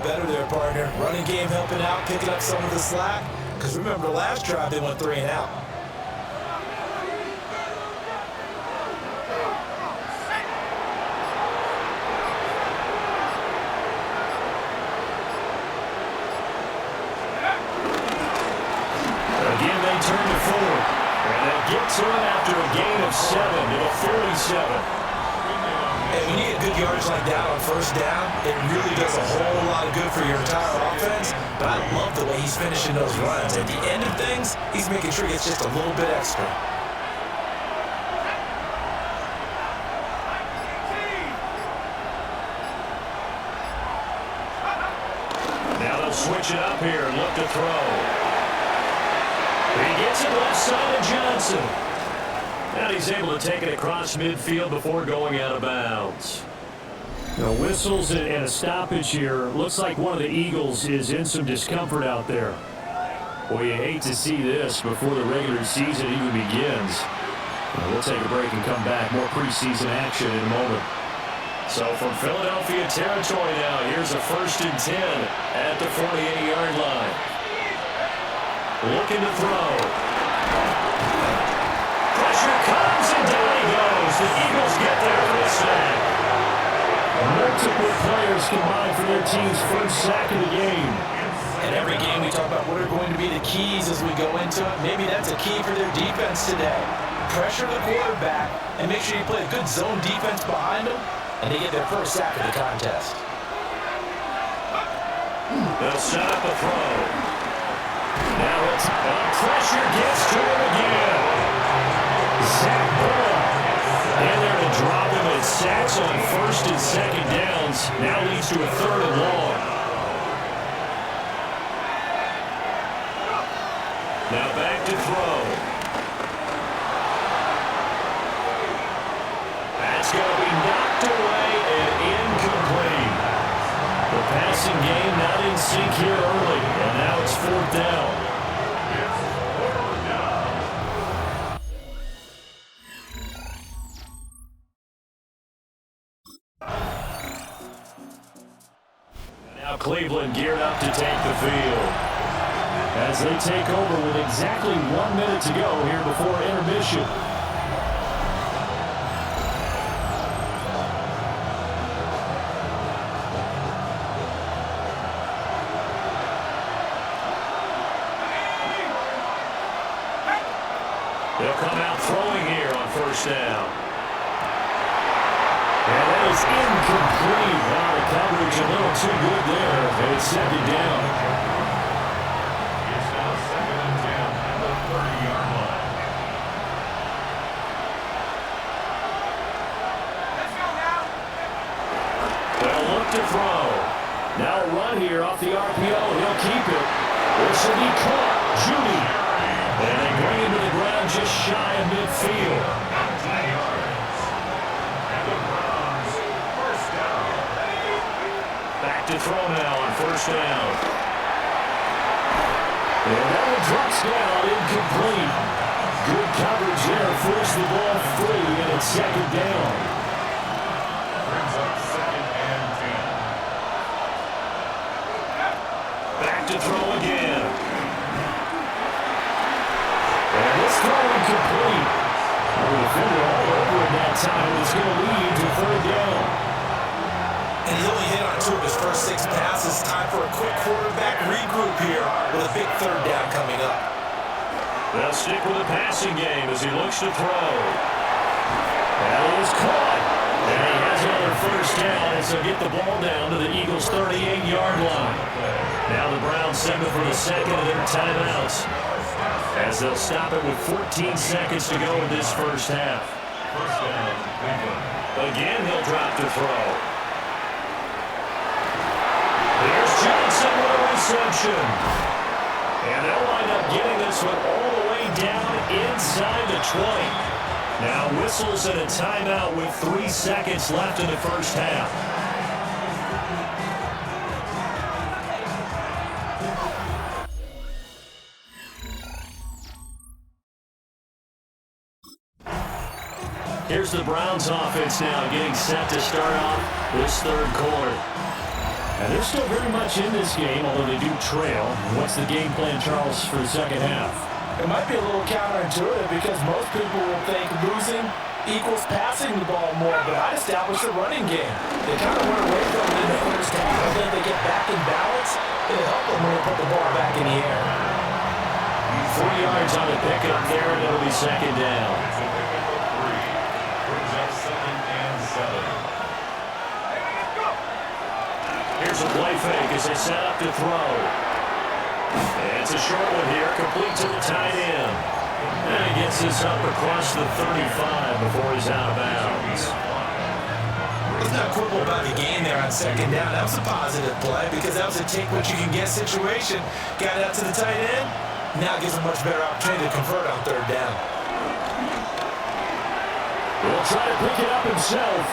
Better there, partner. Running game helping out, picking up some of the slack. Because remember, last drive they went 3 and out. Again, they turn to 4. And they get to it after a gain of 7 to the 47. And when you get good yards like that on first down, it really does a whole lot of good for your entire offense. But I love the way he's finishing those runs. At the end of things, he's making sure he gets just a little bit extra. Now they'll switch it up here and look to throw. He gets it left side of Johnson. And he's able to take it across midfield before going out of bounds. Now whistles and a stoppage here. Looks like one of the Eagles is in some discomfort out there. Boy, you hate to see this before the regular season even begins. We'll take a break and come back. More preseason action in a moment. So from Philadelphia territory now, here's a 1st and 10 at the 48-yard line. Looking to throw. Pressure comes and down he goes. The Eagles get there for the sack. Multiple players combined for their team's first sack of the game. And every game we talk about what are going to be the keys as we go into it. Maybe that's a key for their defense today. Pressure the quarterback and make sure you play a good zone defense behind them, and they get their first sack of the contest. They'll set up a throw. Now it's pressure gets to him again. Zach Bullock in there to drop him at sacks on 1st and 2nd downs. Now leads to a 3rd and long. Now back to throw. That's going to be knocked away and incomplete. The passing game not in sync here early, and now it's 4th down. Cleveland geared up to take the field as they take over with exactly 1 minute to go here before intermission. They'll come out throwing here on 1st down. And that is incomplete. Wow, the coverage a little too good there. And it's 2nd down. It's now 2nd and 10 at the 30-yard line. Let's go now. They'll look to throw. Now a run here off the RPO. He'll keep it. This will be caught. Judy. And they bring him to the ground just shy of midfield. To throw now on 1st down. And that one drops down, incomplete. Good coverage there, forced the ball free, and it's 2nd down. Brings up 2nd and 10. Back to throw again. And this throw incomplete. The defender all over it that time. It's going to lead to 3rd down. And he's only hit on 2 of his first 6 passes. Time for a quick quarterback regroup here with a big 3rd down coming up. They'll stick with the passing game as he looks to throw. That is caught. And he has another 1st down as they'll get the ball down to the Eagles' 38-yard line. Now the Browns set for the 2nd of their timeouts as they'll stop it with 14 seconds to go in this 1st half. Again, he'll drop to throw. Here's Johnson with a reception. And they'll wind up getting this one all the way down inside the 20. Now whistles and a timeout with 3 seconds left in the 1st half. Here's the Browns offense now getting set to start off this 3rd quarter. And they're still very much in this game, although they do trail. What's the game plan, Charles, for the second half? It might be a little counterintuitive because most people will think losing equals passing the ball more, but I'd establish a running game. They kind of went away from it in the first half, and then they get back in balance. It'll help them when they put the ball back in the air. 4 yards on the pickup there, and it'll be second down. Here's a play fake as they set up to throw. It's a short one here, complete to the tight end. And he gets this up across the 35 before he's out of bounds. Let's not quibble about the gain there on second down. That was a positive play because that was a take-what-you-can-get situation. Got it out to the tight end. Now gives him a much better opportunity to convert on third down. He'll try to pick it up himself.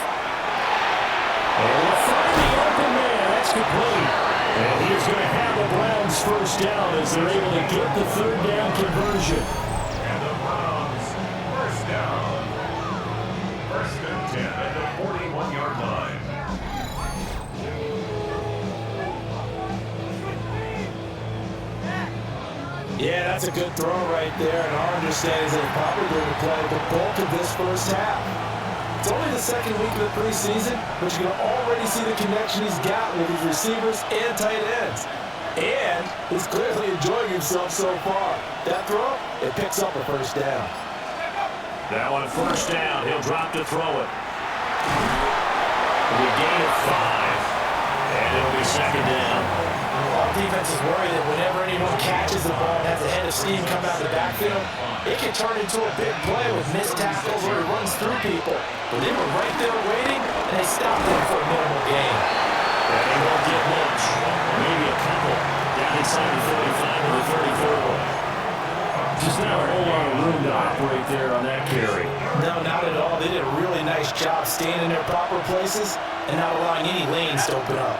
And we'll find the open man. That's complete. And he is going to have the Browns first down as they're able to get the third down conversion. And the Browns first down. First and 10 at the 41-yard line. Yeah, that's a good throw right there, and our understanding is they're probably going to play the bulk of this first half. It's only the second week of the preseason, but you can already see the connection he's got with his receivers and tight ends. And he's clearly enjoying himself so far. That throw, it picks up a first down. That one first down. He'll drop to throw it. We gain of 5, and it'll be second down. Our defense is worried that whenever anyone catches the ball and has a head of steam come out of the backfield, it can turn into a big play with missed tackles or it runs through people. But they were right there waiting, and they stopped him for a minimal gain. And he won't get much. Maybe a couple. Down inside the 35 or the 34. Just not a whole lot of room to operate there on that carry. No, not at all. They did a really nice job staying in their proper places and not allowing any lanes to open up.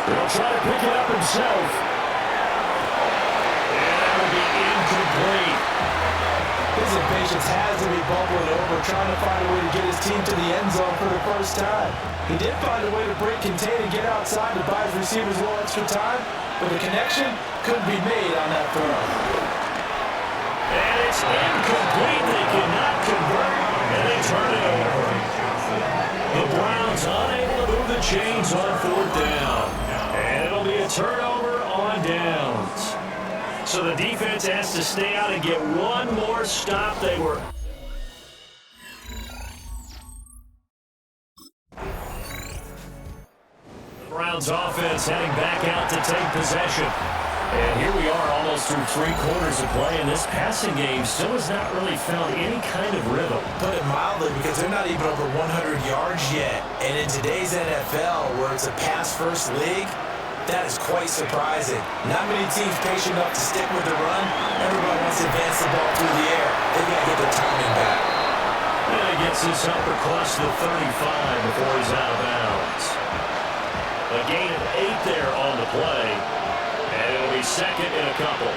He'll try to pick it up himself. And that will be incomplete. His impatience has to be bubbling over, trying to find a way to get his team to the end zone for the first time. He did find a way to break, contain, and get outside to buy his receivers a little extra time, but the connection couldn't be made on that throw. And it's incomplete. They cannot convert, and they turn it over. The Browns unable to move the chains on fourth down. And it'll be a turnover on downs. So the defense has to stay out and get one more stop. They were... Browns offense heading back out to take possession. And here we are almost through 3 quarters of play, and this passing game still has not really found any kind of rhythm. Put it mildly, because they're not even over 100 yards yet. And in today's NFL, where it's a pass-first league, that is quite surprising. Not many teams patient enough to stick with the run. Everybody wants to advance the ball through the air. They've got to get their timing back. And he gets this up across the 35 before he's out of bounds. A gain of 8 there on the play. And it'll be second and a couple.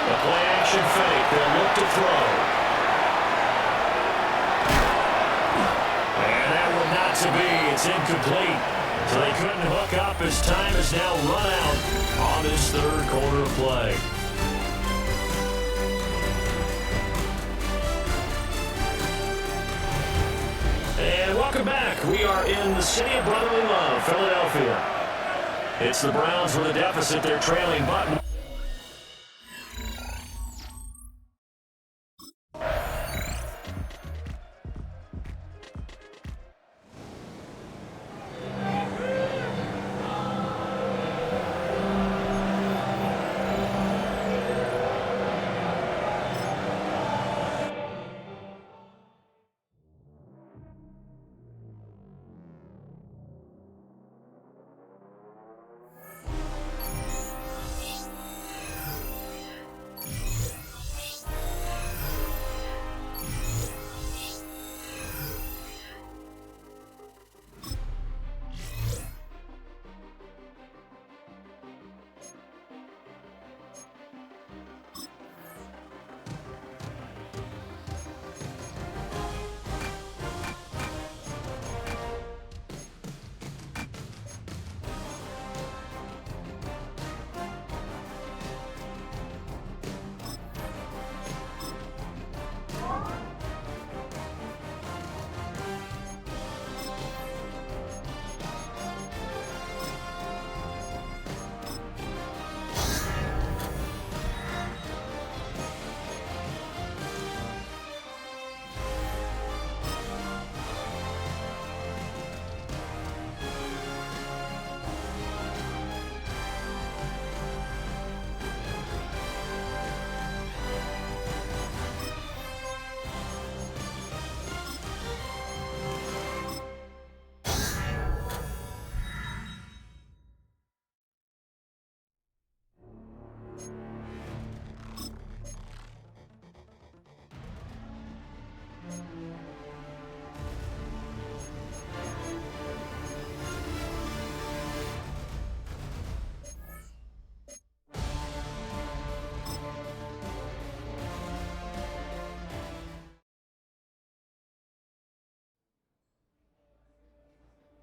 The play action fake. They'll look to throw. And that one not to be. It's incomplete. So they couldn't hook up as time is now run out on this third quarter of play. And welcome back. We are in the city of brotherly love, Philadelphia. It's the Browns with a deficit. They're trailing, but...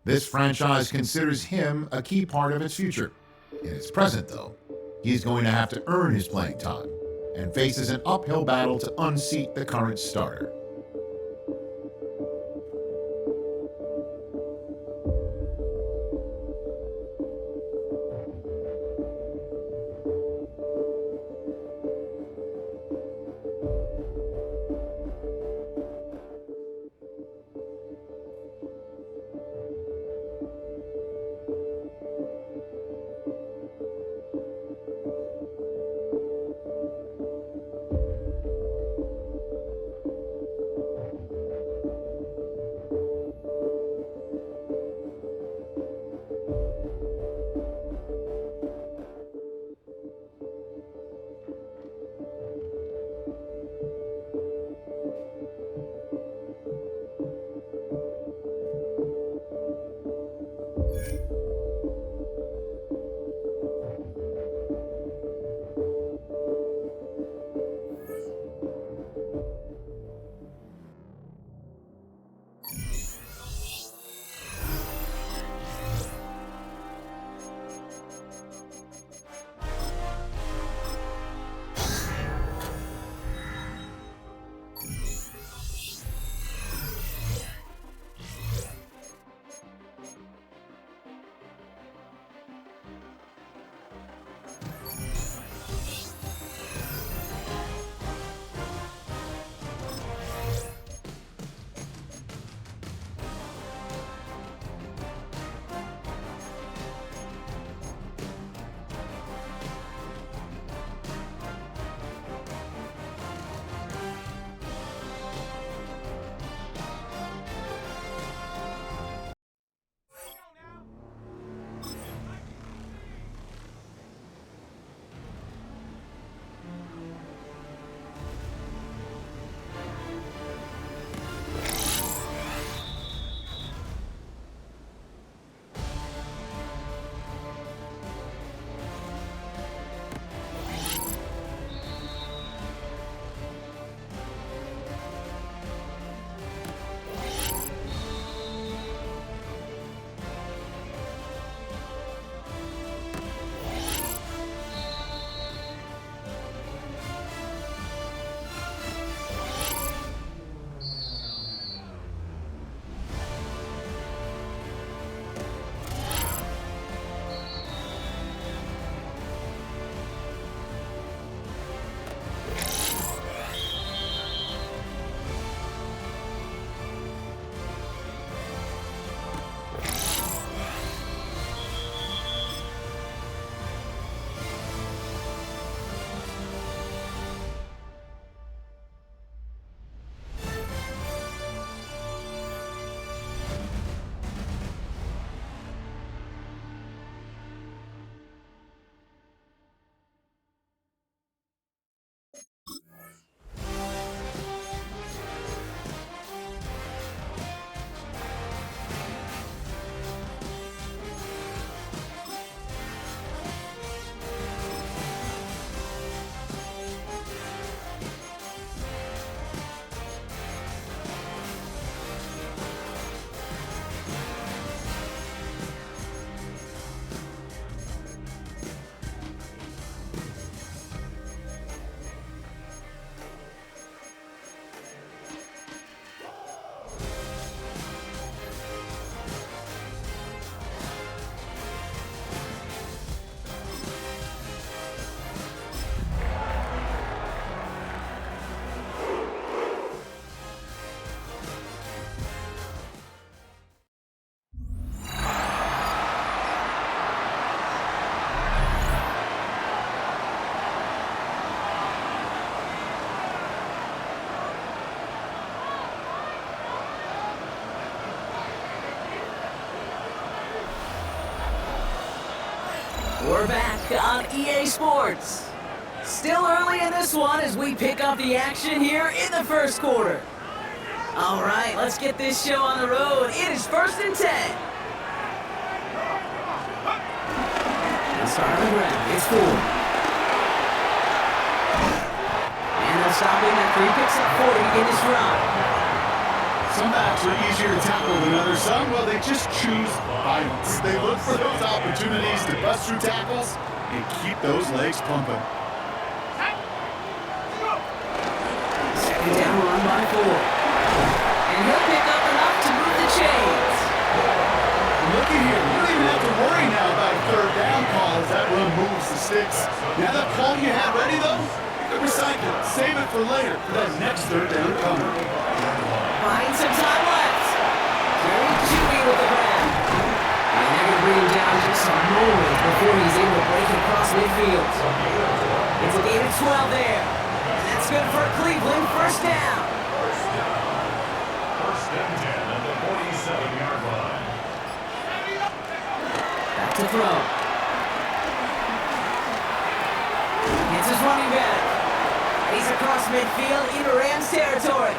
This franchise considers him a key part of its future. In its present, though, he's going to have to earn his playing time and faces an uphill battle to unseat the current starter. We're back on EA Sports. Still early in this one as we pick up the action here in the first quarter. All right, let's get this show on the road. It is 1st and 10. And start on the ground. It's 4. And they'll stop him at 3, picks up 40 to begin this run. So Some backs are easier to tackle than others. Some, well, they just choose violence. They look for those opportunities to bust through tackles and keep those legs pumping. Second down, run by 4. And he'll pick up enough to move the chains. Looky here, you don't even have to worry now about a third down call as that run moves the sticks. Now that call you had ready, though, you can recycle it. Save it for later for that next third down coming. Buying some time left. Very chewy with the grab. And they're going to bring him down just a moment before he's able to break it across midfield. It's a gain of 12 there. And that's good for Cleveland. First down. First and 10 at the 47-yard line. Back to throw. It's his running back. He's across midfield into Rams territory.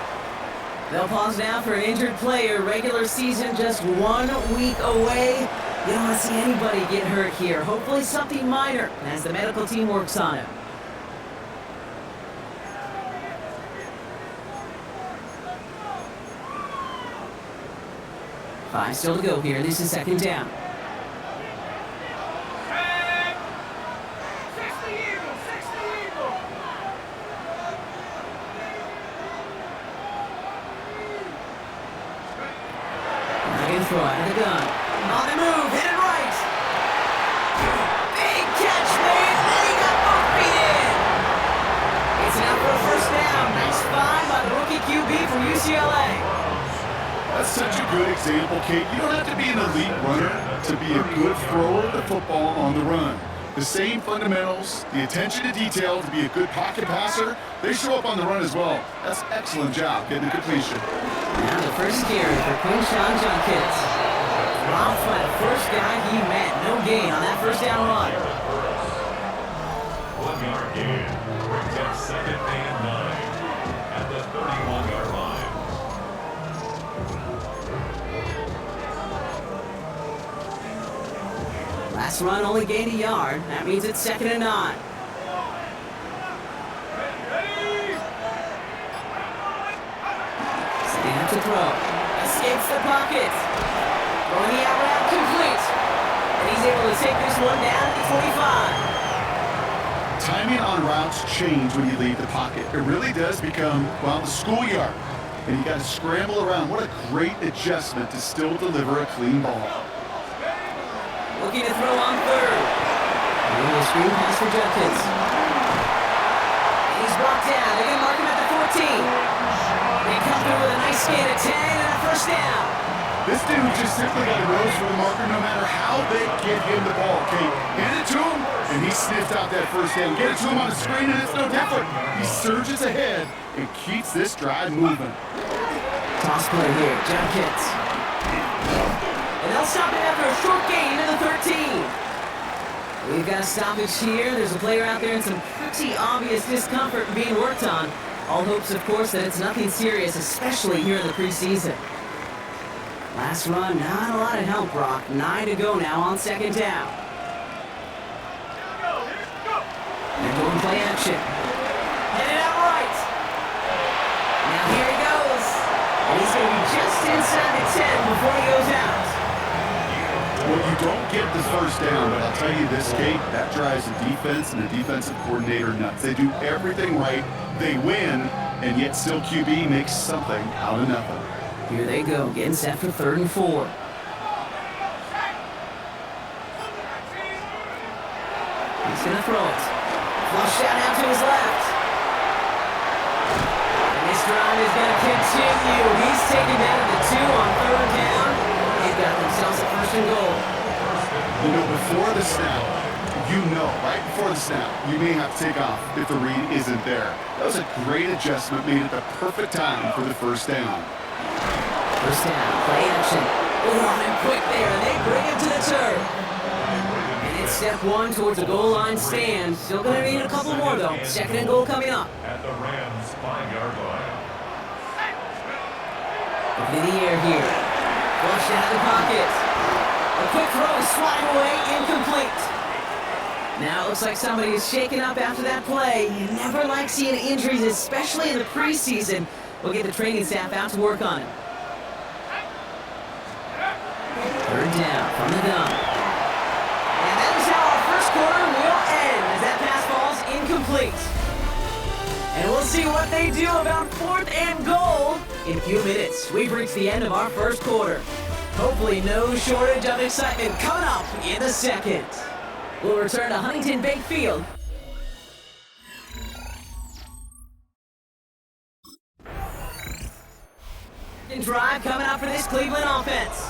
They'll pause now for an injured player. Regular season just 1 week away. You don't want to see anybody get hurt here. Hopefully something minor as the medical team works on it. Five still to go here. This is second down. Throw out of the gun. On the move, hit it right. Big catch made, and he got both feet in. It's enough for a first down. Nice find by the rookie QB from UCLA. That's such a good example, Kate. You don't have to be an elite runner to be a good thrower of the football on the run. The same fundamentals, the attention to detail to be a good pocket passer, they show up on the run as well. That's an excellent job getting the completion. Now the first carry for Quinshawn Judkins. Robbed by the first guy he met. No gain on that first down run. 1 yard gain. Brings up second and 9 at the 31-yard line. Last run only gained a yard. That means it's second and 9. Setting up to throw. Escapes the pocket. Throwing the out route complete. And he's able to take this one down at the 45. Timing on routes change when you leave the pocket. It really does become, well, the schoolyard. And you got to scramble around. What a great adjustment to still deliver a clean ball. Looking to throw on third. And a screen pass for Judkins. He's brought down. They're going to mark him at the 14. They come through with a nice gain of 10 and a first down. This dude just simply got a nose for the marker no matter how they get him the ball. Okay, hand it to him, and he sniffed out that first down. Get it to him on the screen, and it's no different. He surges ahead and keeps this drive moving. Toss play here, Judkins. And they'll stop it after a short gain to the 13. We've got a stoppage here. There's a player out there in some pretty obvious discomfort being worked on. All hopes, of course, that it's nothing serious, especially here in the preseason. Last run, not a lot of help, Brock. 9 to go now on second down. They're going play action. Headed out right. Now here he goes. And he's going to be just inside the 10 before he goes out. Well, you don't get the first down, but I'll tell you this, Kate, that drives the defense and the defensive coordinator nuts. They do everything right, they win, and yet still QB makes something out of nothing. Here they go, getting set for 3rd and 4. He's going to throw it. Flush shot out to his left. And this drive is going to continue. He's taking that at the 2 on 3rd down. They've got themselves a 1st and goal. You know, before the snap, right before the snap, you may have to take off if the read isn't there. That was a great adjustment, made at the perfect time for the first down. First down, play action. And quick there, and they bring it to the turf. And it's step 1 towards the goal line stand. Still going to need a couple more, though. 2nd and goal coming up. At the Rams' 5-yard line. Up in the air here. Flushed out of the pocket. A quick throw is swatted away, incomplete. Now it looks like somebody is shaken up after that play. You never like seeing injuries, especially in the preseason. We'll get the training staff out to work on it. from the gun. And that is how our first quarter will end as that pass falls incomplete. And we'll see what they do about 4th and goal in a few minutes. We've reached the end of our first quarter. Hopefully no shortage of excitement coming up in the second. We'll return to Huntington Bank Field. Drive coming up for this Cleveland offense.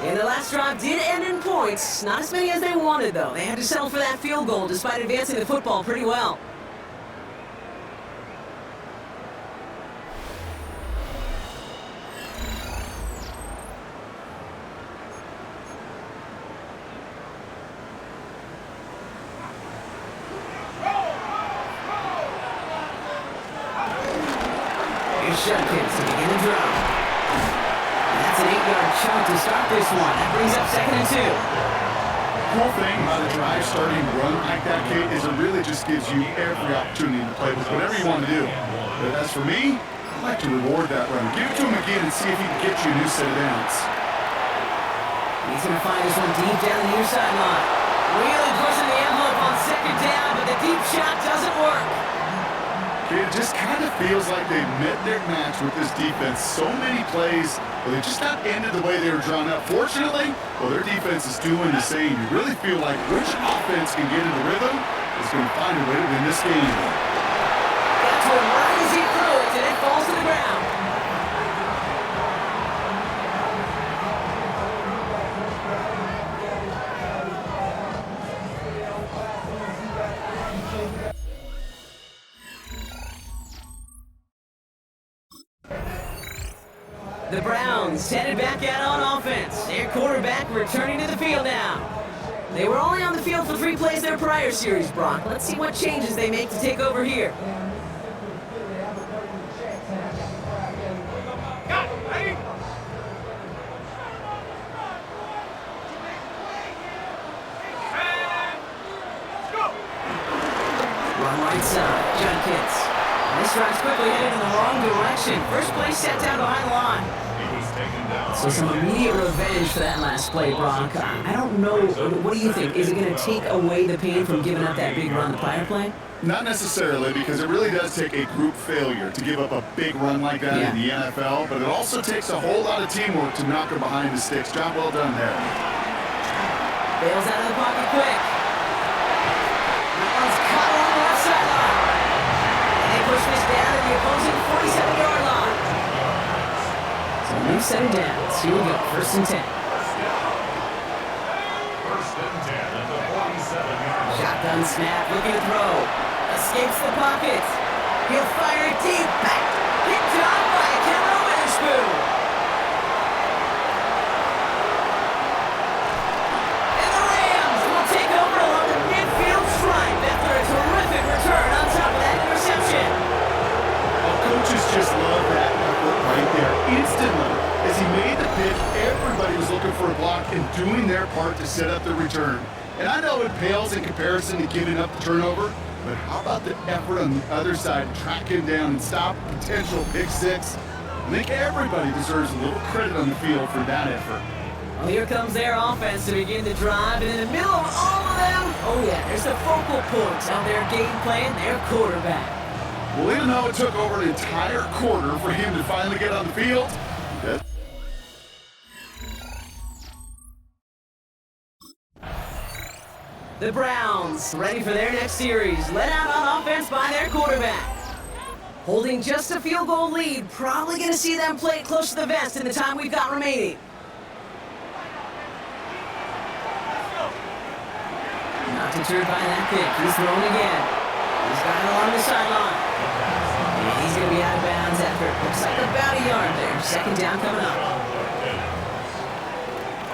And the last drive did end in points. Not as many as they wanted, though. They had to settle for that field goal despite advancing the football pretty well. Here's Shudkins to begin the drive. That's an 8-yard chunk to start this one. That brings up 2nd and 2. The cool thing about a drive starting run like that, Kate, is it really just gives you every opportunity to play with whatever you want to do. But as for me, I'd like to reward that run. Give it to him again and see if he can get you a new set of downs. He's going to find this one deep down the near sideline. Really pushing the envelope on 2nd down, but the deep shot doesn't work. It just kind of feels like they met their match with this defense. So many plays, but they just not ended the way they were drawn up. Fortunately, well, their defense is doing the same. You really feel like which offense can get in the rhythm is going to find a way to win this game. Got to him right as he threw it, and it falls to the ground. The Browns headed back out on offense. Their quarterback returning to the field now. They were only on the field for 3 plays their prior series, Brock. Let's see what changes they make to take over here. Run right side, Judkins. This drive's quickly headed in the wrong direction. First play set down behind the line. So some immediate revenge for that last play, Brock. I don't know. What do you think? Is it going to take away the pain from giving up that big run the prior play? Not necessarily, because it really does take a group failure to give up a big run like that in the NFL, but it also takes a whole lot of teamwork to knock it behind the sticks. Job well done there. Bails out of the pocket quick. That one's caught along the left sideline. Push this down to the opposing 47-yard line. So new set of downs. Here we go. 1st and 10. 1st and 10 at the 47-yard line. Shotgun snap. Looking to throw. Escapes the pocket. He'll fire it deep. Back. Picked off by Cameron Witherspoon. And the Rams will take over along the midfield stripe after a terrific return on top of that interception. Coaches just love that effort right there. Instantly, as he made the pick, everybody was looking for a block and doing their part to set up the return. And I know it pales in comparison to giving up the turnover, but how about the effort on the other side, track him down and stop a potential pick 6? I think everybody deserves a little credit on the field for that effort. Well, here comes their offense to begin the drive, and in the middle of all of them, oh yeah, there's the focal point of their game plan, their quarterback. Well, even though it took over an entire quarter for him to finally get on the field, the Browns ready for their next series, led out on offense by their quarterback. Holding just a field goal lead, probably going to see them play it close to the vest in the time we've got remaining. Not deterred by that kick, he's throwing again. He's got it along the sideline. And he's going to be out of bounds after it looks like about a yard there. 2nd down coming up.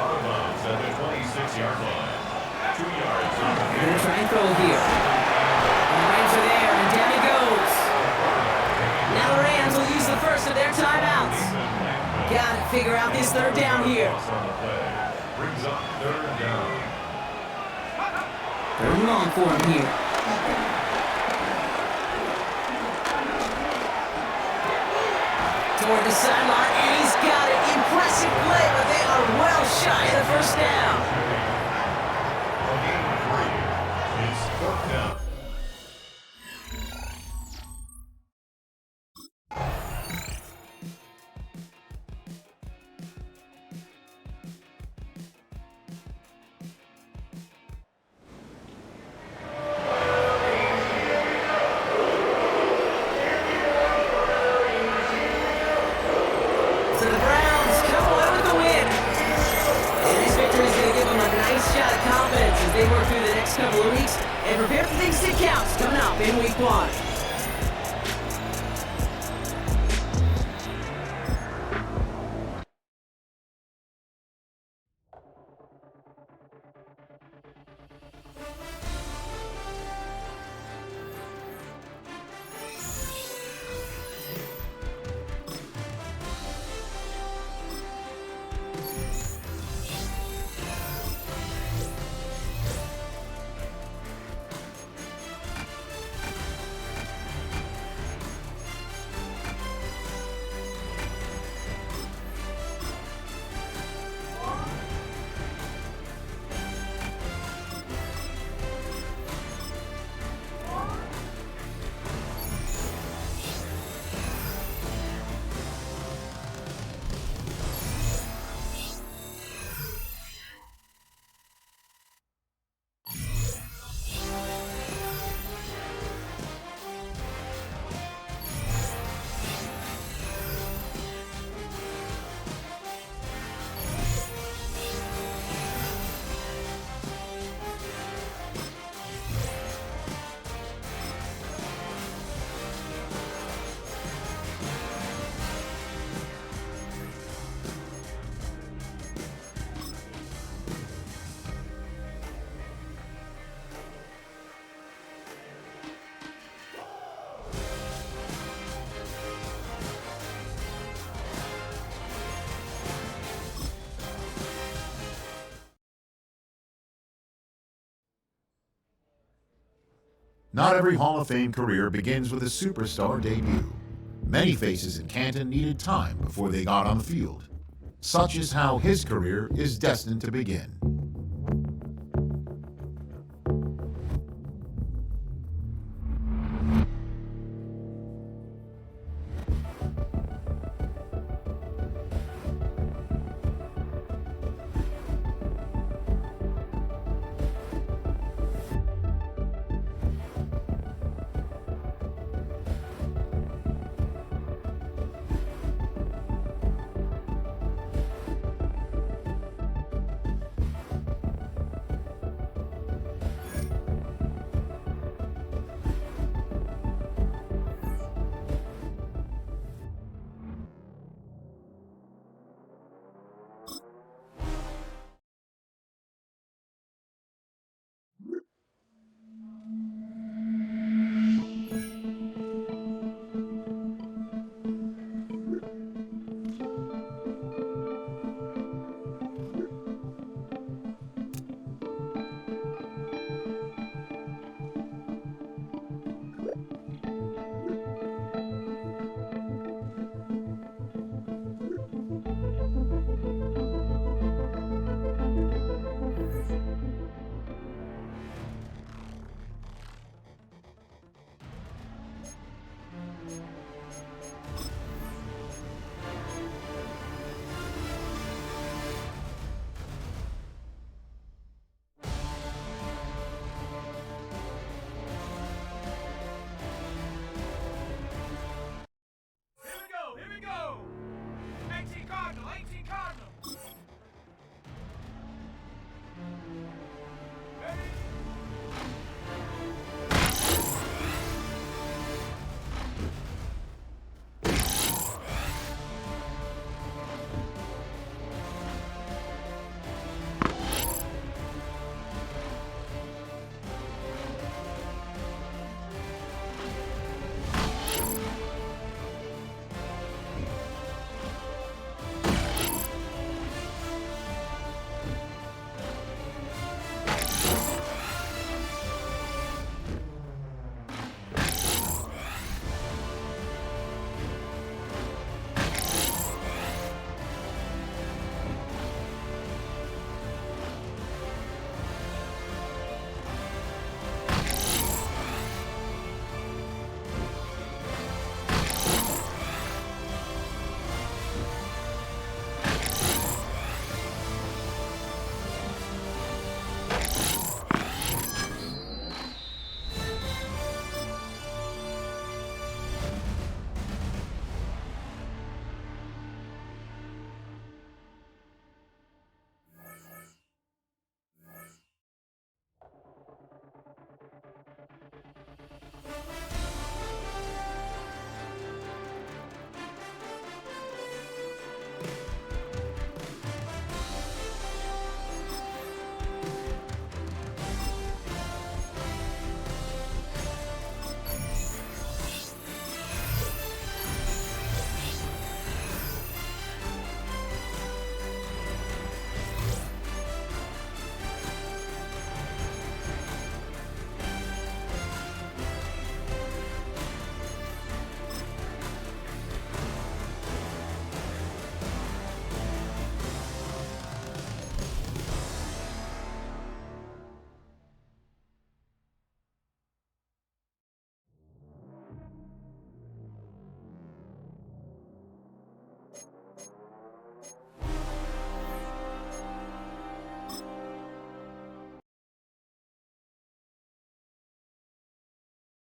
Out of bounds at the 26-yard line. 2 yards. They're going to try and throw here. And the Rams are there, and down he goes. Now the Rams will use the first of their timeouts. Got to figure out this 3rd down here. Brings up 3rd down. 3rd and long for him here. Toward the sideline, and he's got it. Impressive play, but they are well shy of the first down. On game 3, it's 4th down. So the Browns come away with the win. And this victory is going to give them a nice shot of confidence as they work through the next couple of weeks and prepare for things to count coming up in week 1. Not every Hall of Fame career begins with a superstar debut. Many faces in Canton needed time before they got on the field. Such is how his career is destined to begin.